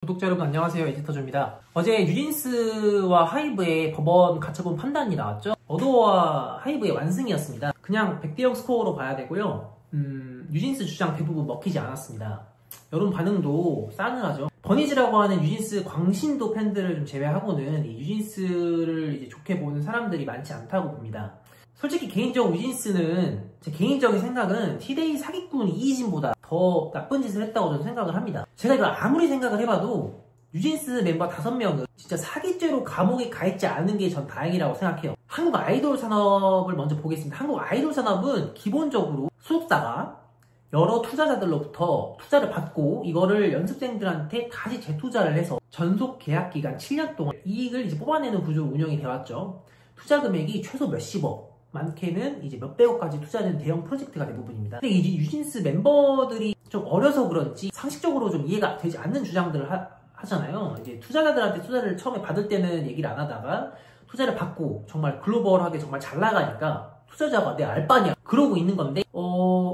구독자 여러분 안녕하세요. 에디터조입니다. 어제 뉴진스와 하이브의 법원 가처분 판단이 나왔죠. 어도어와 하이브의 완승이었습니다. 그냥 100대0 스코어로 봐야 되고요. 뉴진스 주장 대부분 먹히지 않았습니다. 여러분 반응도 싸늘하죠. 버니즈라고 하는 뉴진스 광신도 팬들을 좀 제외하고는 이 뉴진스를 이제 좋게 보는 사람들이 많지 않다고 봅니다. 솔직히 개인적으로 뉴진스는 제 개인적인 생각은 티데이 사기꾼 이희진보다 더 나쁜 짓을 했다고 저는 생각을 합니다. 제가 이걸 아무리 생각을 해봐도 뉴진스 멤버 5명은 진짜 사기죄로 감옥에 가 있지 않은 게 전 다행이라고 생각해요. 한국 아이돌 산업을 먼저 보겠습니다. 한국 아이돌 산업은 기본적으로 소속사가 여러 투자자들로부터 투자를 받고 이거를 연습생들한테 다시 재투자를 해서 전속 계약 기간 7년 동안 이익을 이제 뽑아내는 구조로 운영이 되어왔죠. 투자 금액이 최소 몇십억, 많게는 이제 몇백억까지 투자하는 대형 프로젝트가 대부분입니다. 근데 이 뉴진스 멤버들이 좀 어려서 그런지 상식적으로 좀 이해가 되지 않는 주장들을 하잖아요. 이제 투자자들한테 투자를 처음에 받을 때는 얘기를 안 하다가 투자를 받고 정말 글로벌하게 정말 잘 나가니까 투자자가 내 알바냐 그러고 있는 건데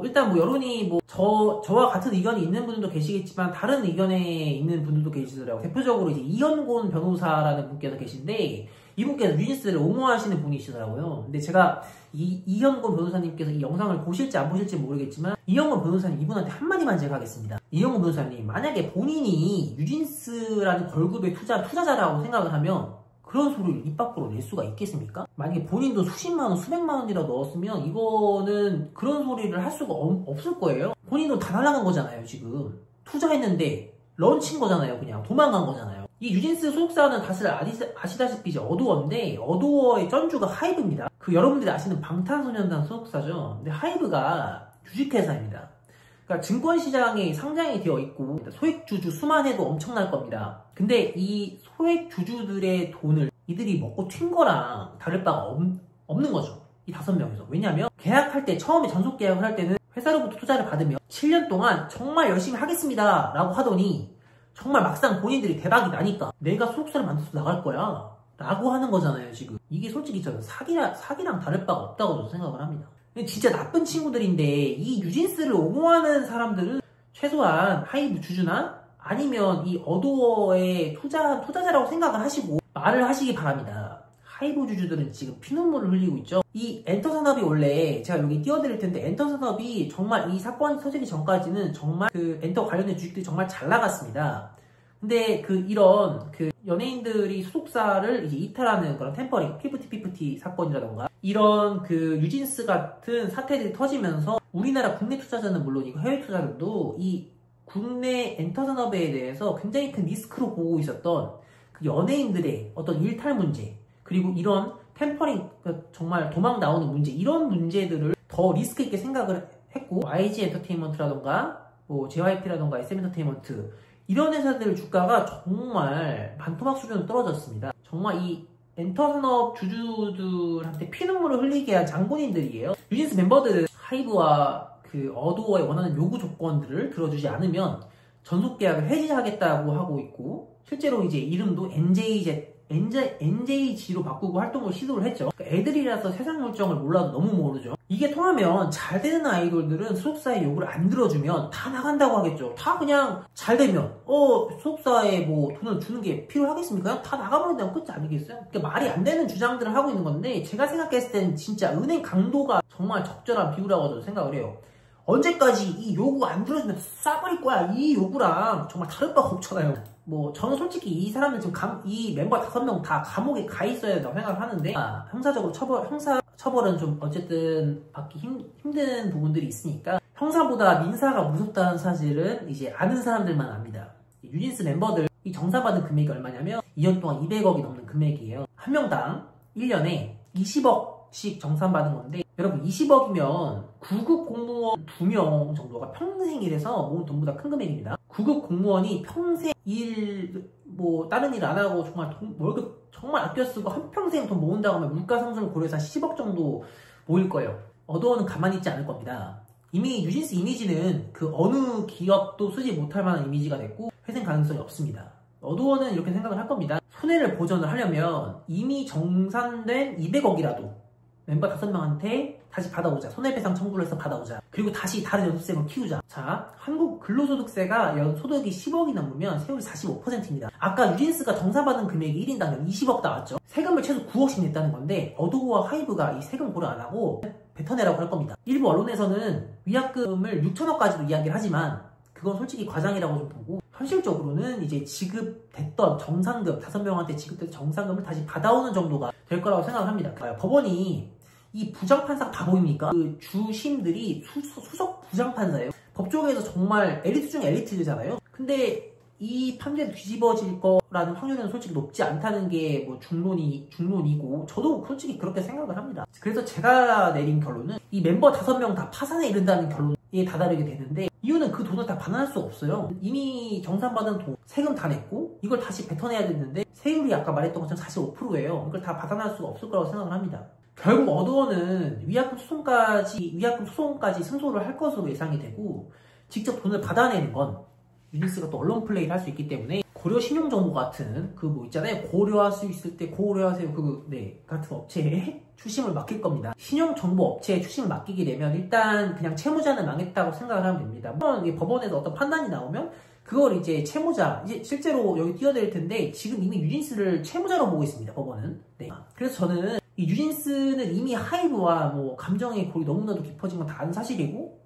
일단 뭐 여론이 뭐 저와 같은 의견이 있는 분들도 계시겠지만 다른 의견에 있는 분들도 계시더라고요. 대표적으로 이제 이현곤 변호사라는 분께서 계신데 이분께서 뉴진스를 옹호하시는 분이시더라고요. 근데 제가 이현곤 변호사님께서 이 영상을 보실지 안 보실지 모르겠지만 이현곤 변호사님 이분한테 한마디만 제가 하겠습니다. 이현곤 변호사님, 만약에 본인이 뉴진스라는 걸그룹의 투자자라고 생각을 하면 그런 소리를 입 밖으로 낼 수가 있겠습니까? 만약에 본인도 수십만 원, 수백만 원이라도 넣었으면 이거는 그런 소리를 할 수가 없을 거예요. 본인도 다 날아간 거잖아요, 지금. 투자했는데 런친 거잖아요, 그냥. 도망간 거잖아요. 이 뉴진스 소속사는 다들 아시다시피 이제 어도어인데 어도어의 전주가 하이브입니다. 그 여러분들이 아시는 방탄소년단 소속사죠. 근데 하이브가 주식회사입니다. 그러니까 증권시장에 상장이 되어 있고 소액주주 수만 해도 엄청날 겁니다. 근데 이 소액주주들의 돈을 이들이 먹고 튄 거랑 다를 바가 없는 거죠. 이 5명에서. 왜냐면 계약할 때 처음에 전속 계약을 할 때는 회사로부터 투자를 받으면 7년 동안 정말 열심히 하겠습니다 라고 하더니 정말 막상 본인들이 대박이 나니까 내가 소속사를 만들어서 나갈 거야 라고 하는 거잖아요 지금. 이게 솔직히 저는 사기랑 다를 바가 없다고 저는 생각을 합니다. 진짜 나쁜 친구들인데 이 뉴진스를 옹호하는 사람들은 최소한 하이브 주주나 아니면 이 어도어의 투자자라고 생각을 하시고 말을 하시기 바랍니다. 하이브 주주들은 지금 피눈물을 흘리고 있죠. 이 엔터산업이 원래 제가 여기 띄워드릴 텐데 엔터산업이 정말 이 사건이 터지기 전까지는 정말 그 엔터 관련된 주식들이 정말 잘 나갔습니다. 근데 이런 연예인들이 소속사를 이제 이탈하는 그런 템퍼링, 피프티 사건이라던가 이런 뉴진스 같은 사태들이 터지면서 우리나라 국내 투자자는 물론이고 해외 투자자들도 이 국내 엔터산업에 대해서 굉장히 큰 리스크로 보고 있었던 그 연예인들의 어떤 일탈 문제 그리고 이런 템퍼링 정말 도망 나오는 문제 이런 문제들을 더 리스크 있게 생각을 했고 YG 엔터테인먼트라던가 뭐 JYP라던가 SM 엔터테인먼트 이런 회사들 주가가 정말 반토막 수준으로 떨어졌습니다. 정말 이 엔터산업 주주들한테 피눈물을 흘리게 한 장본인들이에요. 뉴진스 멤버들은 하이브와 어도어에 원하는 요구 조건들을 들어주지 않으면 전속 계약을 해지하겠다고 하고 있고 실제로 이제 이름도 NJG로 바꾸고 활동을 시도를 했죠. 애들이라서 세상 물정을 몰라도 너무 모르죠. 이게 통하면 잘 되는 아이돌들은 소속사의 요구를 안 들어주면 다 나간다고 하겠죠. 다 그냥 잘 되면 소속사에 뭐 돈을 주는 게 필요하겠습니까? 그냥 다 나가버린다면 끝이 아니겠어요? 그러니까 말이 안 되는 주장들을 하고 있는 건데 제가 생각했을 때는 진짜 은행 강도가 정말 적절한 비유라고 저는 생각을 해요. 언제까지 이 요구 안 들어주면 싸버릴 거야. 이 요구랑 정말 다를 바가 없잖아요. 뭐 저는 솔직히 이 사람은 지금 이 멤버 5명 다 감옥에 가 있어야 된다고 생각을 하는데 형사적으로 형사 처벌은 좀 어쨌든 받기 힘든 부분들이 있으니까 형사보다 민사가 무섭다는 사실은 이제 아는 사람들만 압니다. 뉴진스 멤버들 이 정산받은 금액이 얼마냐면 2년 동안 200억이 넘는 금액이에요. 한 명당 1년에 20억씩 정산받은 건데 여러분 20억이면 9급 공무원 2명 정도가 평생 일해서 모은 돈보다 큰 금액입니다. 9급 공무원이 평생 다른 일 안 하고 정말 월급 정말 아껴 쓰고 한평생 돈 모은다고 하면 물가 상승을 고려해서 한 10억 정도 모일 거예요. 어도어는 가만히 있지 않을 겁니다. 이미 뉴진스 이미지는 어느 기업도 쓰지 못할 만한 이미지가 됐고 회생 가능성이 없습니다. 어도어는 이렇게 생각을 할 겁니다. 손해를 보전을 하려면 이미 정산된 200억이라도 멤버 5명한테 다시 받아오자. 손해배상 청구를 해서 받아오자. 그리고 다시 다른 연수생을 키우자. 자, 한국 근로소득세가 연소득이 10억이 넘으면 세율이 45%입니다. 아까 뉴진스가 정산받은 금액이 1인당 20억 나왔죠. 세금을 최소 9억씩 냈다는 건데 어도어와 하이브가 이 세금 고려 안 하고 뱉어내라고 할 겁니다. 일부 언론에서는 위약금을 6천억까지도 이야기를 하지만 그건 솔직히 과장이라고 좀 보고, 현실적으로는 이제 지급됐던 정상금, 5명한테 지급됐던 정상금을 다시 받아오는 정도가 될 거라고 생각을 합니다. 법원이 이 부장판사 다 보입니까? 그 주심들이 수석 부장판사예요. 법조계에서 정말 엘리트 중에 엘리트잖아요. 근데 이 판결이 뒤집어질 거라는 확률은 솔직히 높지 않다는 게 뭐 중론이고, 저도 솔직히 그렇게 생각을 합니다. 그래서 제가 내린 결론은 이 멤버 5명 다 파산에 이른다는 결론에 다다르게 되는데, 이유는 그 돈을 다 반환할 수가 없어요. 이미 정산받은 돈, 세금 다 냈고 이걸 다시 뱉어내야 되는데 세율이 아까 말했던 것처럼 45%예요. 이걸 다 받아낼 수가 없을 거라고 생각을 합니다. 결국 어도어는 위약금 소송까지 승소를 할 것으로 예상이 되고, 직접 돈을 받아내는 건 유니스가 또 언론 플레이를 할 수 있기 때문에 고려 신용정보 같은 그 뭐 있잖아요. 고려할 수 있을 때 고려하세요. 같은 업체에 추심을 맡길 겁니다. 신용정보 업체에 추심을 맡기게 되면 일단 그냥 채무자는 망했다고 생각을 하면 됩니다. 물론 법원에서 어떤 판단이 나오면 그걸 이제 채무자, 이제 실제로 여기 띄워드릴 텐데 지금 이미 뉴진스를 채무자로 보고 있습니다. 법원은. 네. 그래서 저는 이 뉴진스는 이미 하이브와 뭐 감정의 골이 너무나도 깊어진 건 다 아는 사실이고,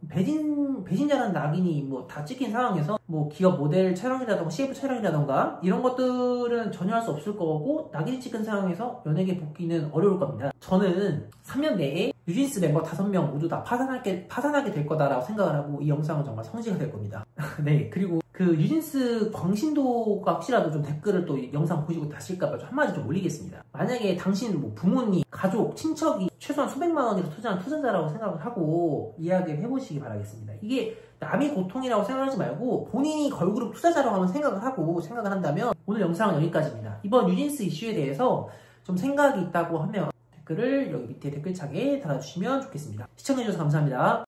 배신자라는 낙인이 뭐 다 찍힌 상황에서 뭐 기업 모델 촬영이라던가 CF 촬영이라던가 이런 것들은 전혀 할 수 없을 거고, 낙인이 찍힌 상황에서 연예계 복귀는 어려울 겁니다. 저는 3년 내에 뉴진스 멤버 5명 모두 다 파산하게 될 거다라고 생각을 하고 이 영상은 정말 성지가 될 겁니다. 네, 그리고 그 뉴진스 광신도가 혹시라도 좀 댓글을 또 영상 보시고 다실까봐 좀 한마디 좀 올리겠습니다. 만약에 당신 뭐 부모님, 가족, 친척이 최소한 수백만 원이라 투자한 투자자라고 생각을 하고 이야기를 해보시기 바라겠습니다. 이게 남의 고통이라고 생각하지 말고 본인이 걸그룹 투자자라고 하면 생각을 한다면 오늘 영상은 여기까지입니다. 이번 뉴진스 이슈에 대해서 좀 생각이 있다고 하면 댓글을 여기 밑에 댓글창에 달아주시면 좋겠습니다. 시청해주셔서 감사합니다.